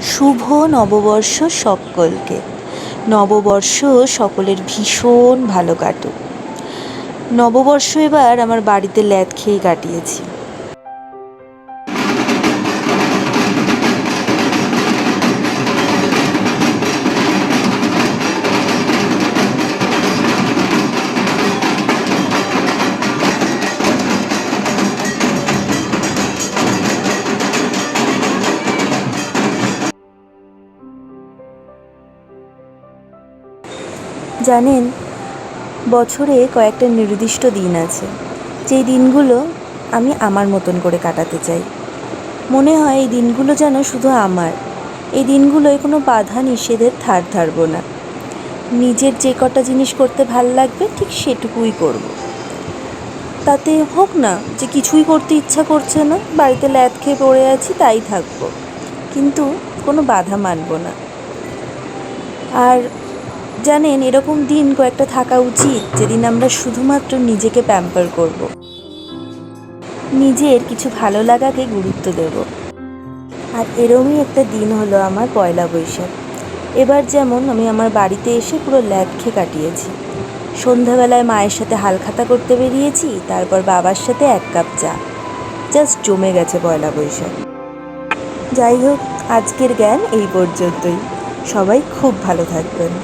শুভ নববর্ষ সকলকে। নববর্ষ সকলের ভীষণ ভালো কাটুক। নববর্ষ এবার আমার বাড়িতে ল্যাদ খেয়ে কাটিয়েছি। জানেন, বছরে কয়েকটা নির্দিষ্ট দিন আছে, যেই দিনগুলো আমি আমার মতন করে কাটাতে চাই। মনে হয় এই দিনগুলো যেন শুধু আমার। এই দিনগুলোয় কোনো বাধা নিষেধের ধার ধারবো না। নিজের যে কটা জিনিস করতে ভাল লাগবে ঠিক সেটুকুই করব। তাতে হোক না যে কিছুই করতে ইচ্ছা করছে না, বাড়িতে ল্যাদ খেয়ে পড়ে আছি, তাই থাকবো, কিন্তু কোনো বাধা মানব না। আর জানেন, এরকম দিন কয়েকটা থাকা উচিত যেদিন আমরা শুধুমাত্র নিজেকে প্যাম্পার করব, নিজের কিছু ভালো লাগাকে গুরুত্ব দেব। আর এরমই একটা দিন হলো আমার পয়লা বৈশাখ। এবার যেমন আমি আমার বাড়িতে এসে পুরো ল্যাদ খেয়ে কাটিয়েছি। সন্ধ্যাবেলায় মায়ের সাথে হালখাতা করতে বেরিয়েছি, তারপর বাবার সাথে 1 কাপ চা। জাস্ট জমে গেছে পয়লা বৈশাখ। যাই হোক, আজকের জ্ঞান এই পর্যন্তই। সবাই খুব ভালো থাকবেন।